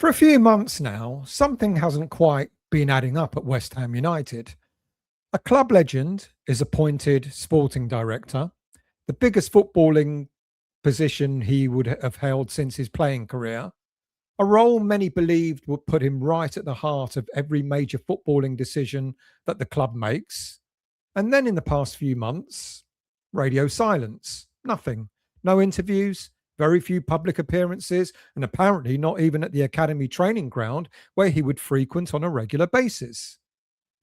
For a few months now, something hasn't quite been adding up at West Ham United. A club legend is appointed sporting director, the biggest footballing position he would have held since his playing career, a role many believed would put him right at the heart of every major footballing decision that the club makes. And then in the past few months, radio silence, nothing, no interviews, very few public appearances, and apparently not even at the academy training ground where he would frequent on a regular basis.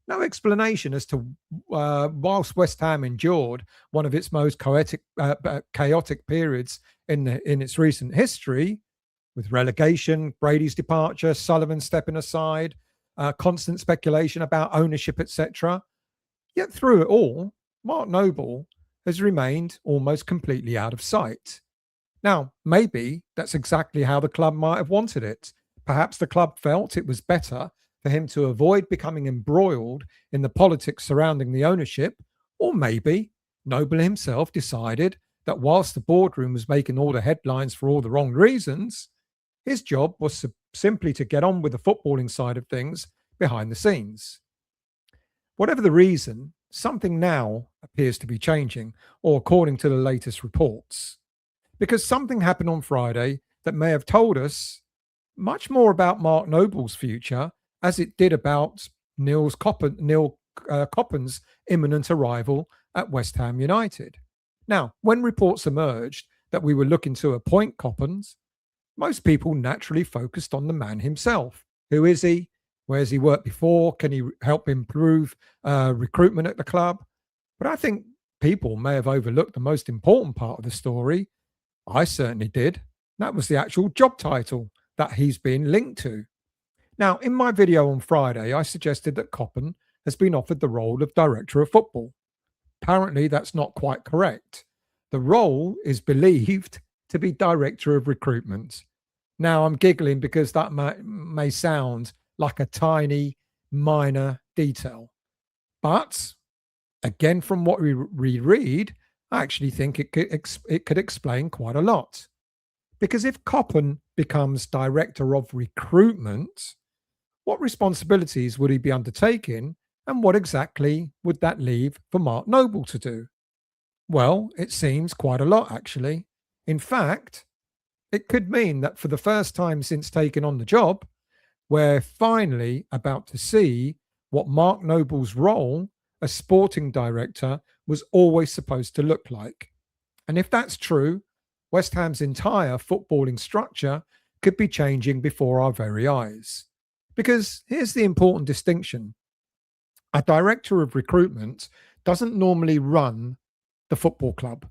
No explanation as to whilst West Ham endured one of its most chaotic periods in its recent history, with relegation, Brady's departure, Sullivan stepping aside, constant speculation about ownership, etc. Yet through it all, Mark Noble has remained almost completely out of sight. Now, maybe that's exactly how the club might have wanted it. Perhaps the club felt it was better for him to avoid becoming embroiled in the politics surrounding the ownership, or maybe Noble himself decided that whilst the boardroom was making all the headlines for all the wrong reasons, his job was simply to get on with the footballing side of things behind the scenes. Whatever the reason, something now appears to be changing, or according to the latest reports. Because something happened on Friday that may have told us much more about Mark Noble's future as it did about Nils Koppen's imminent arrival at West Ham United. Now, when reports emerged that we were looking to appoint Koppens, most people naturally focused on the man himself. Who is he? Where has he worked before? Can he help improve recruitment at the club? But I think people may have overlooked the most important part of the story. I certainly did. That was the actual job title that he's been linked to. Now, in my video on Friday, I suggested that Koppen has been offered the role of Director of Football. Apparently, that's not quite correct. The role is believed to be Director of Recruitment. Now, I'm giggling because that may sound like a tiny, minor detail. But, again, from what we read, I actually think it could explain quite a lot. Because if Koppen becomes Director of Recruitment, what responsibilities would he be undertaking, and what exactly would that leave for Mark Noble to do? Well, it seems quite a lot, actually. In fact, it could mean that for the first time since taking on the job, we're finally about to see what Mark Noble's role as sporting director was always supposed to look like. And if that's true, West Ham's entire footballing structure could be changing before our very eyes. Because here's the important distinction. A director of recruitment doesn't normally run the football club.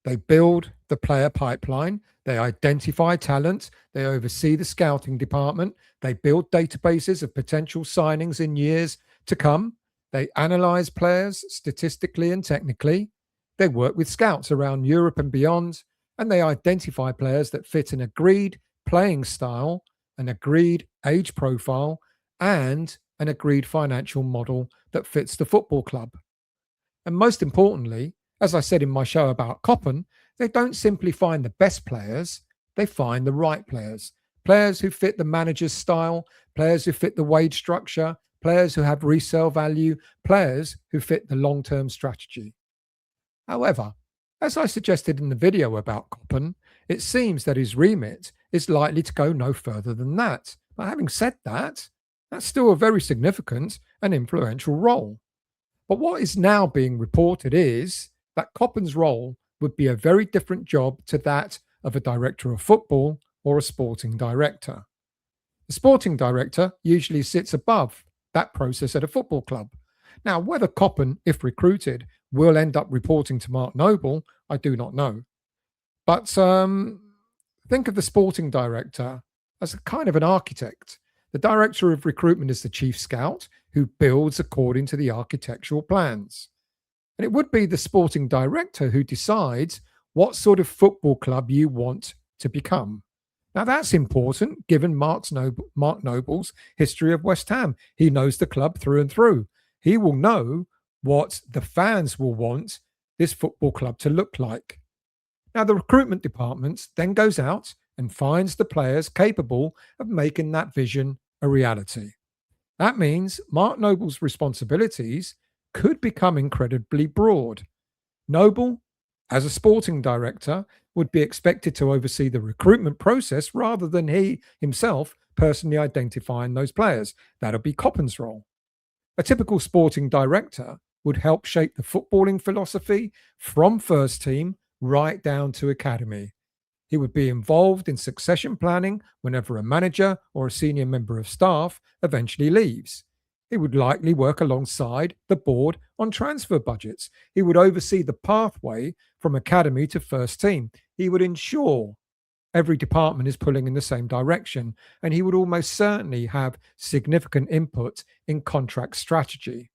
They build the player pipeline, they identify talent, they oversee the scouting department, they build databases of potential signings in years to come, they analyze players statistically and technically, they work with scouts around Europe and beyond, and they identify players that fit an agreed playing style, an agreed age profile, and an agreed financial model that fits the football club. And most importantly, as I said in my show about Koppen, they don't simply find the best players, they find the right players. Players who fit the manager's style, players who fit the wage structure, players who have resale value, players who fit the long-term strategy. However, as I suggested in the video about Koppen, it seems that his remit is likely to go no further than that. But having said that, that's still a very significant and influential role. But what is now being reported is that Koppen's role would be a very different job to that of a director of football or a sporting director. The sporting director usually sits above that process at a football club. Now, whether Koppen, if recruited, will end up reporting to Mark Noble, I do not know. But think of the sporting director as a kind of an architect. The director of recruitment is the chief scout who builds according to the architectural plans. And it would be the sporting director who decides what sort of football club you want to become. Now, that's important given Mark Noble's history of West Ham. He knows the club through and through. He will know what the fans will want this football club to look like. Now, the recruitment department then goes out and finds the players capable of making that vision a reality. That means Mark Noble's responsibilities could become incredibly broad. Noble, as a sporting director, would be expected to oversee the recruitment process rather than he himself personally identifying those players. That'll be Koppen's role. A typical sporting director would help shape the footballing philosophy from first team right down to academy. He would be involved in succession planning whenever a manager or a senior member of staff eventually leaves. He would likely work alongside the board on transfer budgets. He would oversee the pathway from academy to first team. He would ensure every department is pulling in the same direction, and he would almost certainly have significant input in contract strategy.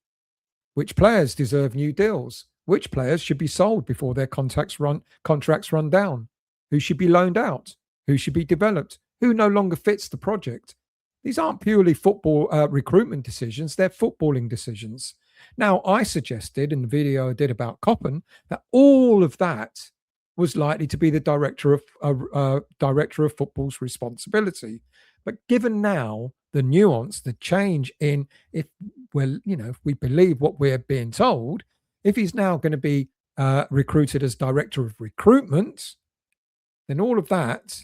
Which players deserve new deals? Which players should be sold before their contracts run down? Who should be loaned out? Who should be developed? Who no longer fits the project? These aren't purely football recruitment decisions, they're footballing decisions. Now, I suggested in the video I did about Koppen that all of that was likely to be the director of football's responsibility. But given now the nuance, the change in if we believe what we're being told, if he's now going to be recruited as director of recruitment, then all of that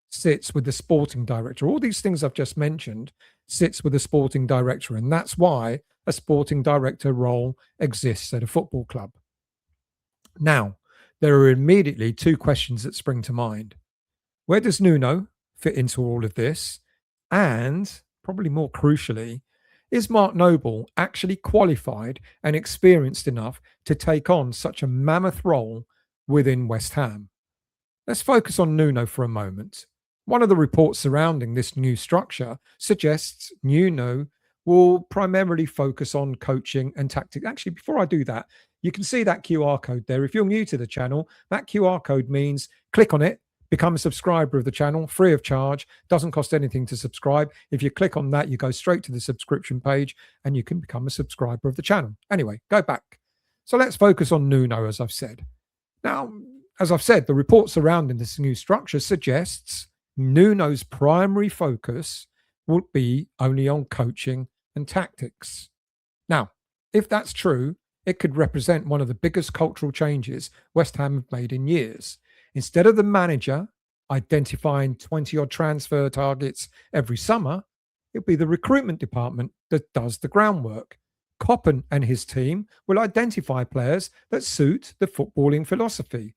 sits with the sporting director. All these things I've just mentioned sits with the sporting director, and that's why a sporting director role exists at a football club. Now, there are immediately two questions that spring to mind. Where does Nuno fit into all of this? And probably more crucially, is Mark Noble actually qualified and experienced enough to take on such a mammoth role within West Ham? Let's focus on Nuno for a moment. One of the reports surrounding this new structure suggests Nuno will primarily focus on coaching and tactics. Actually, before I do that, you can see that QR code there. If you're new to the channel, that QR code means click on it, become a subscriber of the channel, free of charge, doesn't cost anything to subscribe. If you click on that, you go straight to the subscription page and you can become a subscriber of the channel. Anyway, go back. So let's focus on Nuno, as I've said. Now, as I've said, the report surrounding this new structure suggests Nuno's primary focus will be only on coaching and tactics. Now, if that's true, it could represent one of the biggest cultural changes West Ham have made in years. Instead of the manager identifying 20-odd transfer targets every summer, it'll be the recruitment department that does the groundwork. Koppen and his team will identify players that suit the footballing philosophy.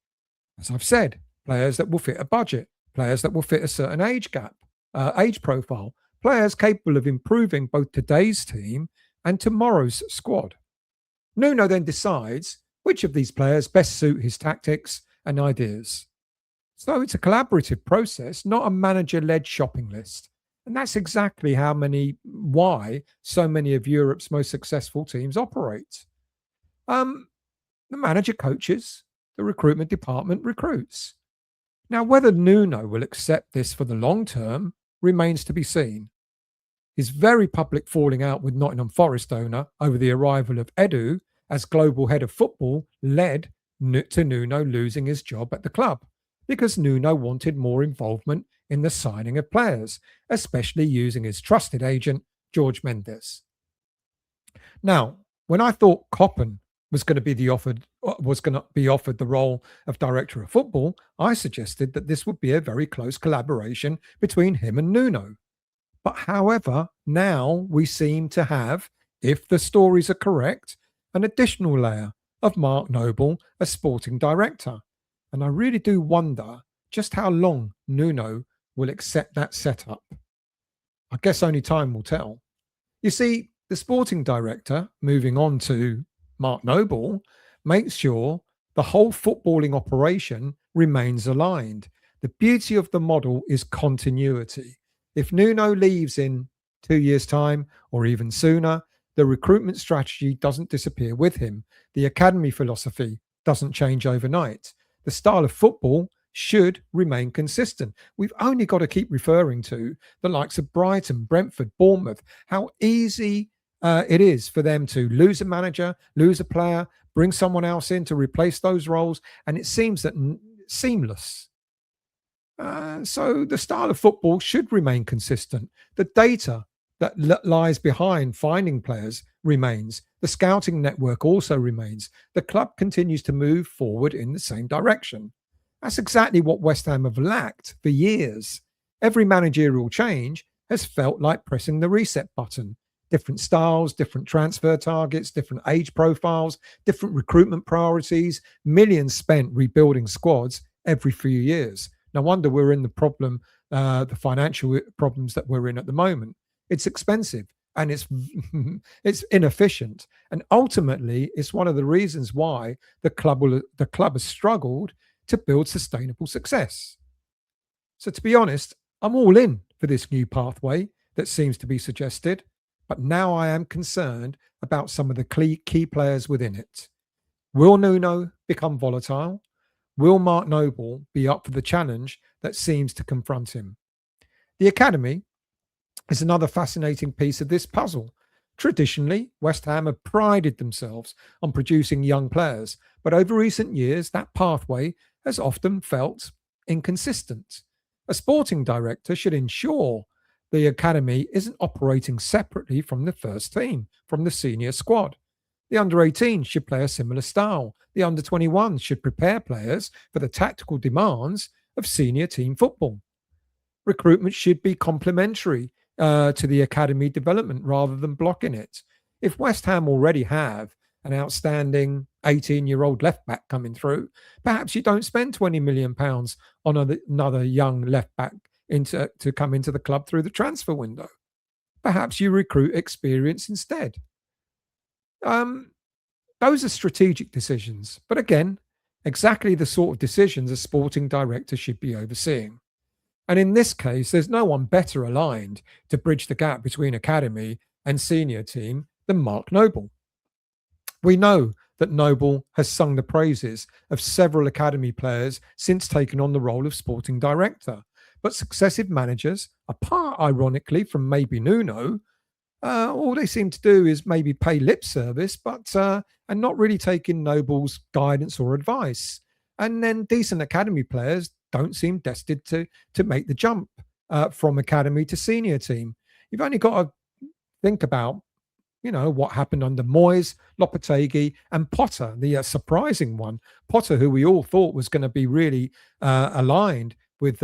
As I've said, players that will fit a budget, players that will fit a certain age gap, age profile, players capable of improving both today's team and tomorrow's squad. Nuno then decides which of these players best suit his tactics and ideas. So it's a collaborative process, not a manager-led shopping list. And that's exactly why so many of Europe's most successful teams operate. The manager coaches, the recruitment department recruits. Now, whether Nuno will accept this for the long term remains to be seen. His very public falling out with Nottingham Forest owner over the arrival of Edu as global head of football led to Nuno losing his job at the club because Nuno wanted more involvement in the signing of players, especially using his trusted agent, George Mendes. Now, when I thought Koppen was going to be offered the role of director of football, I suggested that this would be a very close collaboration between him and Nuno. But however, now we seem to have, if the stories are correct, an additional layer of Mark Noble as sporting director. And I really do wonder just how long Nuno will accept that setup. I guess only time will tell. You see, the sporting director, moving on to Mark Noble, makes sure the whole footballing operation remains aligned. The beauty of the model is continuity. If Nuno leaves in 2 years' time or even sooner, the recruitment strategy doesn't disappear with him. The academy philosophy doesn't change overnight. The style of football should remain consistent. We've only got to keep referring to the likes of Brighton, Brentford, Bournemouth, how easy it is for them to lose a manager, lose a player, bring someone else in to replace those roles, and it seems that seamless. So the style of football should remain consistent. The data that lies behind finding players remains. The scouting network also remains. The club continues to move forward in the same direction. That's exactly what West Ham have lacked for years. Every managerial change has felt like pressing the reset button. Different styles, different transfer targets, different age profiles, different recruitment priorities, millions spent rebuilding squads every few years. No wonder we're in the financial problems that we're in at the moment. It's expensive and it's it's inefficient, and ultimately, it's one of the reasons why the club has struggled to build sustainable success. So, to be honest, I'm all in for this new pathway that seems to be suggested, but now I am concerned about some of the key players within it. Will Nuno become volatile? Will Mark Noble be up for the challenge that seems to confront him? The academy is another fascinating piece of this puzzle. Traditionally, West Ham have prided themselves on producing young players, but over recent years, that pathway has often felt inconsistent. A sporting director should ensure the academy isn't operating separately from the first team, from the senior squad. The under 18 should play a similar style. The under 21 should prepare players for the tactical demands of senior team football. Recruitment should be complementary to the academy development rather than blocking it. If West Ham already have an outstanding 18-year-old left back coming through, perhaps you don't spend £20 million on another young left back to come into the club through the transfer window. Perhaps you recruit experience instead. Um, those are strategic decisions, but again, exactly the sort of decisions a sporting director should be overseeing. And in this case, there's no one better aligned to bridge the gap between academy and senior team than Mark Noble. We know that Noble has sung the praises of several academy players since taking on the role of sporting director. But successive managers, apart ironically from maybe Nuno, all they seem to do is maybe pay lip service, but and not really take in Noble's guidance or advice. And then decent academy players don't seem destined to make the jump from academy to senior team. You've only got to think about what happened under Moyes, Lopetegui, and Potter, the surprising one. Potter, who we all thought was going to be really aligned with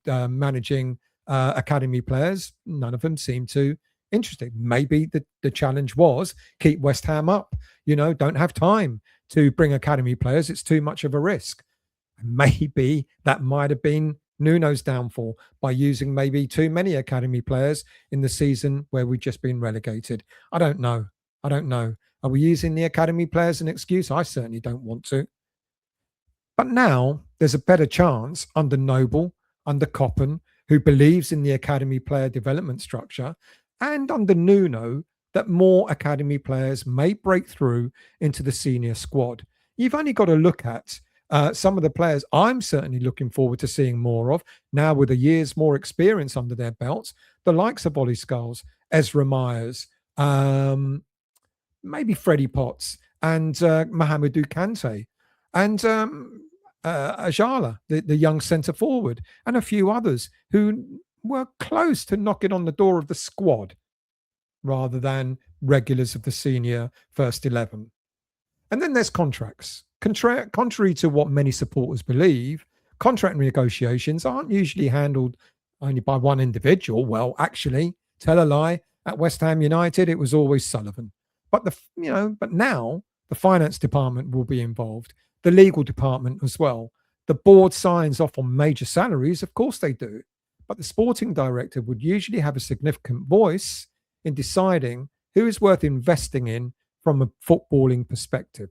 managing academy players, none of them seemed to interested. Maybe the challenge was keep West Ham up. Don't have time to bring academy players. It's too much of a risk. Maybe that might have been Nuno's downfall by using maybe too many academy players in the season where we've just been relegated. I don't know. Are we using the academy players as an excuse? I certainly don't want to. But now there's a better chance under Noble, under Koppen, who believes in the academy player development structure, and under Nuno, that more academy players may break through into the senior squad. You've only got to look at some of the players I'm certainly looking forward to seeing more of now with a year's more experience under their belts, the likes of Ollie Scholes, Ezra Myers, maybe Freddie Potts, and Mohamedou Kante, and Ajala, the young centre forward, and a few others who were close to knocking on the door of the squad rather than regulars of the senior first 11. And then there's contracts. Contrary to what many supporters believe, contract negotiations aren't usually handled only by one individual. Well, actually, tell a lie, at West Ham United, it was always Sullivan. But but now the finance department will be involved, the legal department as well. The board signs off on major salaries, of course they do. But the sporting director would usually have a significant voice in deciding who is worth investing in from a footballing perspective.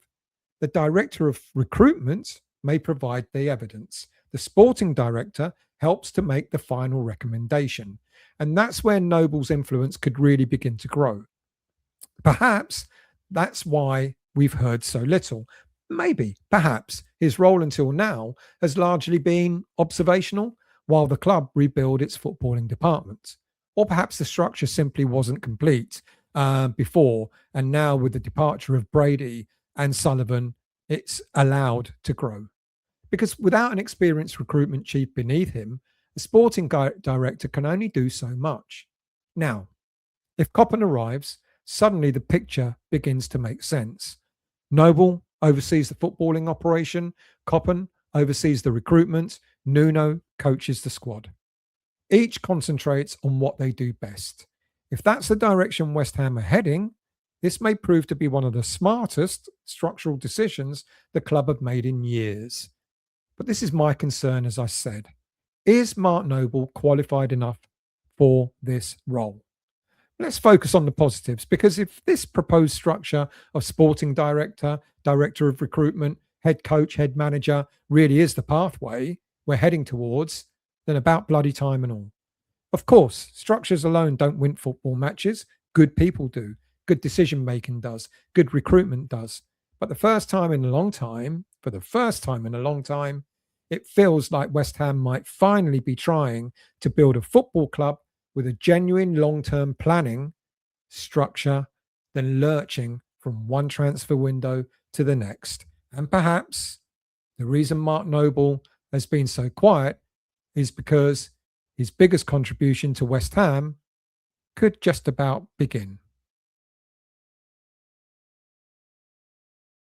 The director of recruitment may provide the evidence. The sporting director helps to make the final recommendation. And that's where Noble's influence could really begin to grow. Perhaps that's why we've heard so little. Maybe, perhaps, his role until now has largely been observational while the club rebuild its footballing department. Or perhaps the structure simply wasn't complete before, and now with the departure of Brady and Sullivan, it's allowed to grow. Because without an experienced recruitment chief beneath him, The sporting director can only do so much. Now, if Koppen arrives, suddenly the picture begins to make sense. Noble oversees the footballing operation, Koppen oversees the recruitment, Nuno coaches the squad. Each concentrates on what they do best. If that's the direction West Ham are heading, this may prove to be one of the smartest structural decisions the club have made in years. But this is my concern, as I said. Is Mark Noble qualified enough for this role? Let's focus on the positives, because if this proposed structure of sporting director, director of recruitment, head coach, head manager really is the pathway we're heading towards, then about bloody time and all. Of course, structures alone don't win football matches. Good people do. Good decision making does. Good recruitment does. But for the first time in a long time, it feels like West Ham might finally be trying to build a football club with a genuine long-term planning structure than lurching from one transfer window to the next. And perhaps the reason Mark Noble has been so quiet is because his biggest contribution to West Ham could just about begin.